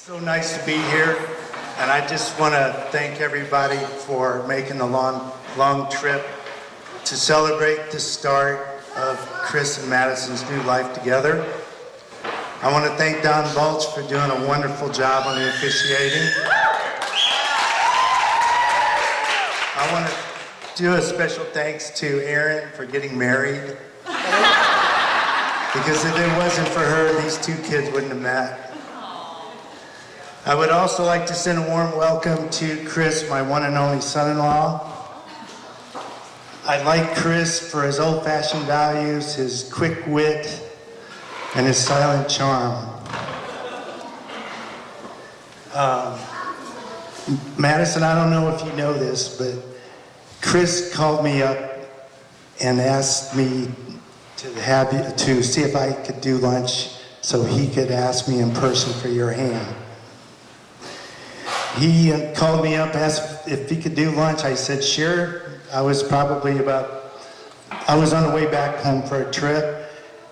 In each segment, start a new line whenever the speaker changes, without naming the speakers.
So nice to be here, and I just want to thank everybody for making the long trip to celebrate the start of Chris and Madison's new life together. I want to thank Don Balch for doing a wonderful job on the officiating. I want to do a special thanks to Erin for getting married. Because if it wasn't for her, these two kids wouldn't have met. I would also like to send a warm welcome to Chris, my one and only son-in-law. I like Chris for his old-fashioned values, his quick wit, and his silent charm. Madison, I don't know if you know this, but Chris called me up and asked me to see if I could do lunch so he could ask me in person for your hand. He called me up, asked if he could do lunch. I said, sure. I was on the way back home for a trip,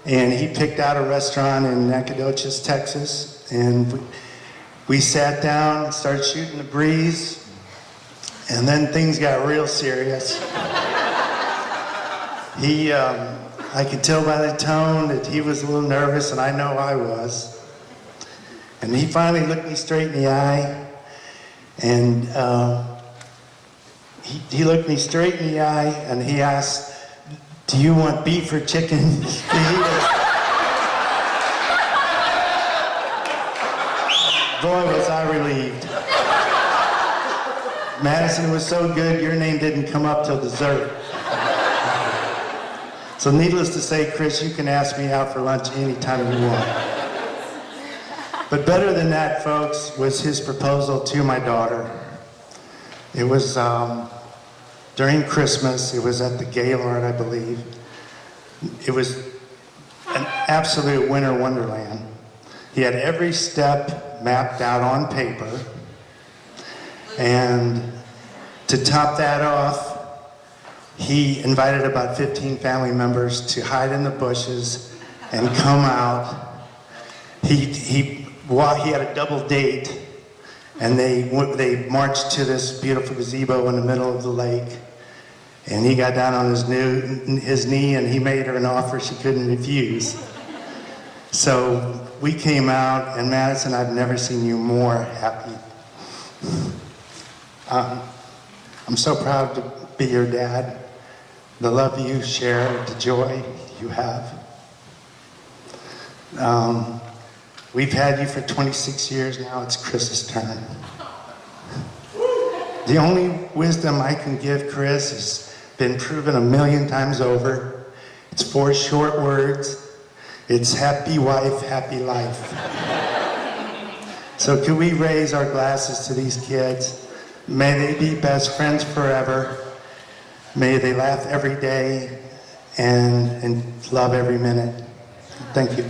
and he picked out a restaurant in Nacogdoches, Texas, and we sat down and started shooting the breeze, and then things got real serious. I could tell by the tone that he was a little nervous, and I know I was. And he finally looked me straight in the eye, and he looked me straight in the eye, and he asked, "Do you want beef or chicken?" Boy, was I relieved. Madison, was so good, your name didn't come up till dessert. So needless to say, Chris, you can ask me out for lunch anytime you want. But better than that, folks, was his proposal to my daughter. It was during Christmas. It was at the Gaylord, I believe. It was an absolute winter wonderland. He had every step mapped out on paper. And to top that off, he invited about 15 family members to hide in the bushes and come out. He had a double date, and they marched to this beautiful gazebo in the middle of the lake. And he got down on his knee, and he made her an offer she couldn't refuse. So we came out, and Madison, I've never seen you more happy. I'm so proud to be your dad. The love you share, the joy you have. We've had you for 26 years now. It's Chris's turn. The only wisdom I can give Chris has been proven 1,000,000 times over. It's 4 short words. It's happy wife, happy life. So can we raise our glasses to these kids? May they be best friends forever. May they laugh every day and love every minute. Thank you.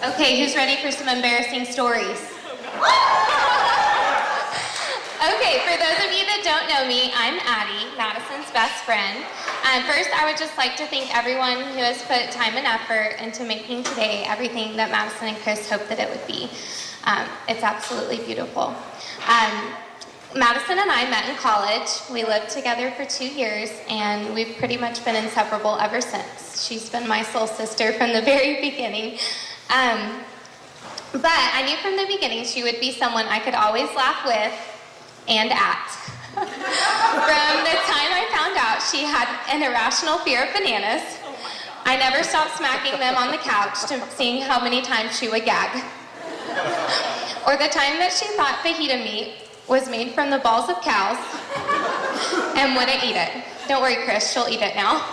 Okay, who's ready for some embarrassing stories? Okay, for those of you that don't know me, I'm Addie, Madison's best friend. First, I would just like to thank everyone who has put time and effort into making today everything that Madison and Chris hoped that it would be. It's absolutely beautiful. Madison and I met in college. We lived together for 2 years, and we've pretty much been inseparable ever since. She's been my soul sister from the very beginning. But I knew from the beginning she would be someone I could always laugh with and at. From the time I found out she had an irrational fear of bananas, I never stopped smacking them on the couch to seeing how many times she would gag. Or the time that she thought fajita meat was made from the balls of cows and wouldn't eat it. Don't worry, Chris, she'll eat it now.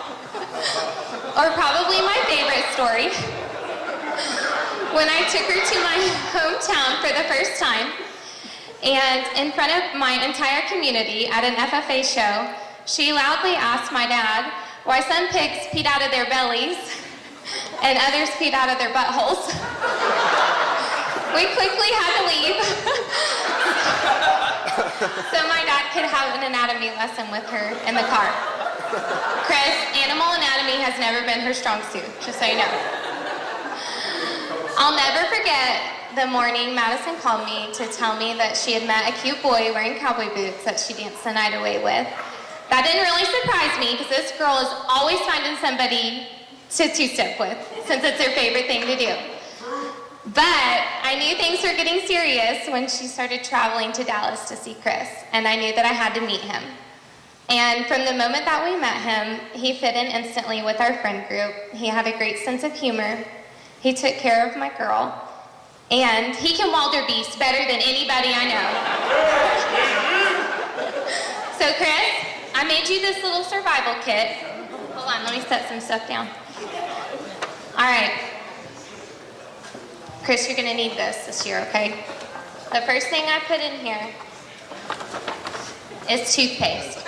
Or probably my favorite story, when I took her to my hometown for the first time, and in front of my entire community at an FFA show, she loudly asked my dad why some pigs peed out of their bellies and others peed out of their buttholes. We quickly had to leave. So my dad could have an anatomy lesson with her in the car. Chris, animal anatomy has never been her strong suit, just so you know. I'll never forget the morning Madison called me to tell me that she had met a cute boy wearing cowboy boots that she danced the night away with. That didn't really surprise me because this girl is always finding somebody to two-step with, since it's her favorite thing to do. But I knew things were getting serious when she started traveling to Dallas to see Chris, and I knew that I had to meet him. And from the moment that we met him, he fit in instantly with our friend group. He had a great sense of humor. He took care of my girl. And he can wildebeest better than anybody I know. So Chris, I made you this little survival kit. Hold on, let me set some stuff down. All right. Chris, you're gonna need this year, okay? The first thing I put in here is toothpaste.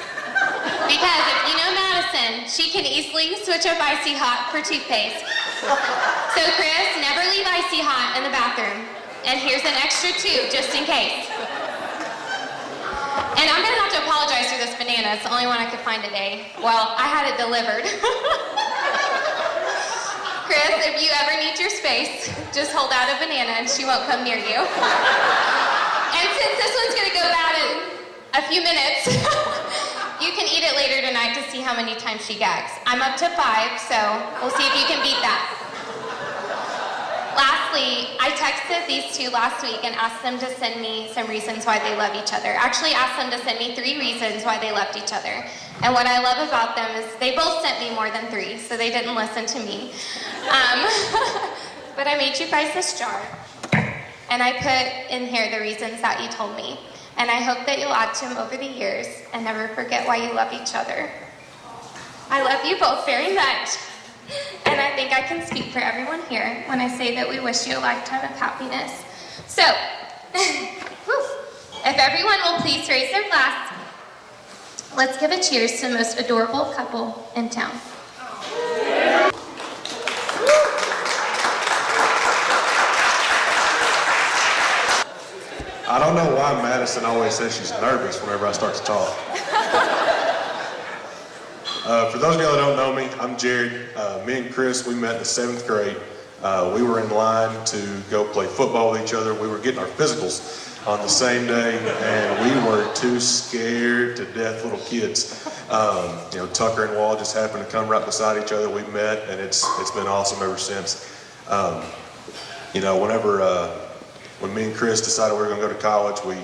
Because if you know Madison, she can easily switch up icy hot for toothpaste. So Chris, never leave icy hot in the bathroom. And here's an extra tube just in case. And I'm gonna have to apologize for this banana. It's the only one I could find today. Well, I had it delivered. Chris, if you ever need your space, just hold out a banana and she won't come near you. And since this one's gonna go bad in a few minutes, you can eat it later tonight to see how many times she gags. I'm up to 5, so we'll see if you can beat that. Lastly, I texted these two last week and asked them to send me some reasons why they love each other. Actually asked them to send me 3 reasons why they loved each other. And what I love about them is they both sent me more than 3, so they didn't listen to me. But I made you guys this jar, and I put in here the reasons that you told me. And I hope that you'll add to them over the years and never forget why you love each other. I love you both very much. And I think I can speak for everyone here when I say that we wish you a lifetime of happiness. So, if everyone will please raise their glass, let's give a cheers to the most adorable couple in town.
I don't know why Madison always says she's nervous whenever I start to talk. For those of y'all that don't know me, I'm Jared. Me and Chris, we met in the 7th grade. We were in line to go play football with each other. We were getting our physicals on the same day, and we were 2 scared to death little kids. Tucker and Wall just happened to come right beside each other. We met, and it's been awesome ever since. When me and Chris decided we were going to go to college, we,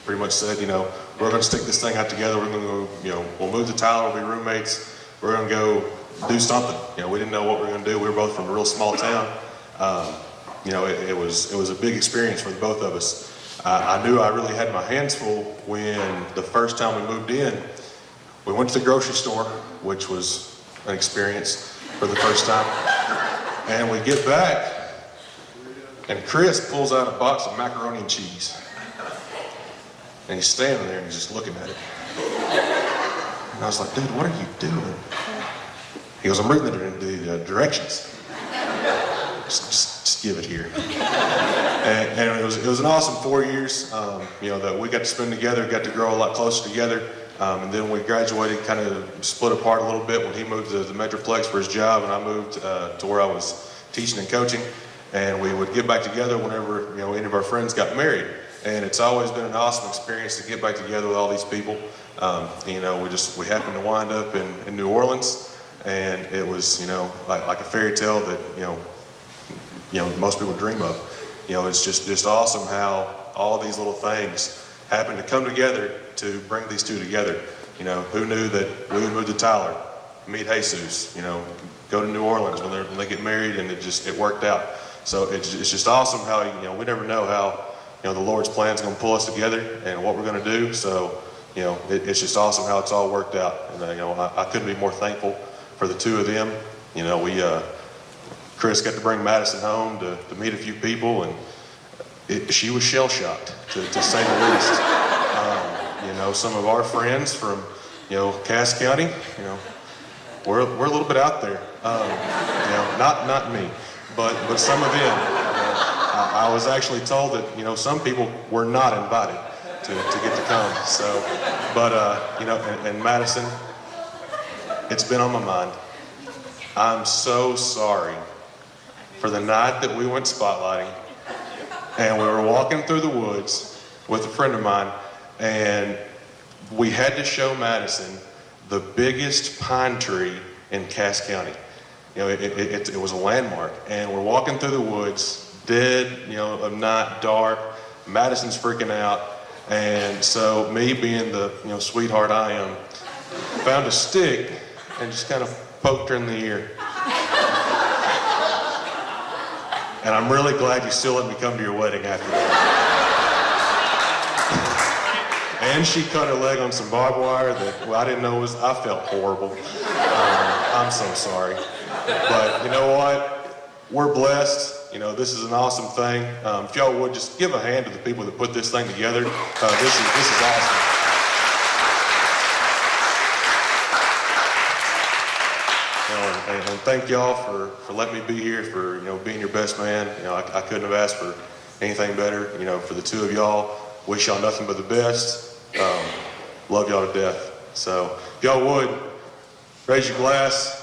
pretty much said, we're going to stick this thing out together. We're going to go, we'll move to Tyler, we'll be roommates. We're going to go do something. We didn't know what we were going to do. We were both from a real small town. It was a big experience for the both of us. I knew I really had my hands full when the first time we moved in. We went to the grocery store, which was an experience for the first time. And we get back, and Chris pulls out a box of macaroni and cheese. And he's standing there and he's just looking at it. And I was like, dude, what are you doing? He goes, I'm reading the directions. Just give it here. And it was an awesome 4 years, that we got to spend together, got to grow a lot closer together. And then we graduated, kind of split apart a little bit when he moved to the Metroplex for his job, and I moved to where I was teaching and coaching. And we would get back together whenever any of our friends got married. And it's always been an awesome experience to get back together with all these people. We happened to wind up in New Orleans, and it was like a fairy tale that most people dream of. It's just awesome how all these little things happen to come together to bring these two together. Who knew that we would move to Tyler, meet Jesus, go to New Orleans when they get married, and it worked out. So it's just awesome how we never know how the Lord's plan is going to pull us together and what we're going to do. So it's just awesome how it's all worked out. And I couldn't be more thankful for the two of them. Chris got to bring Madison home to meet a few people, and she was shell shocked to say the least. Some of our friends from Cass County, we're a little bit out there. Not me. But some of them, I was actually told that, you know, some people were not invited to get to come. So, but, you know, and Madison, it's been on my mind. I'm so sorry for the night that we went spotlighting and we were walking through the woods with a friend of mine and we had to show Madison the biggest pine tree in Cass County. You know, it was a landmark, and we're walking through the woods, dead, you know, of night, dark. Madison's freaking out, and so me, being the, you know, sweetheart I am, found a stick and just kind of poked her in the ear. And I'm really glad you still let me come to your wedding after that. And she cut her leg on some barbed wire that, well, I didn't know was, I felt horrible. I'm so sorry. But you know what? We're blessed. You know, this is an awesome thing. If y'all would just give a hand to the people that put this thing together. This is awesome. You know, and thank y'all for letting me be here, for, you know, being your best man. You know, I couldn't have asked for anything better. You know, for the two of y'all, wish y'all nothing but the best. Love y'all to death. So if y'all would, raise your glass.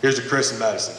Here's to Chris and Madison.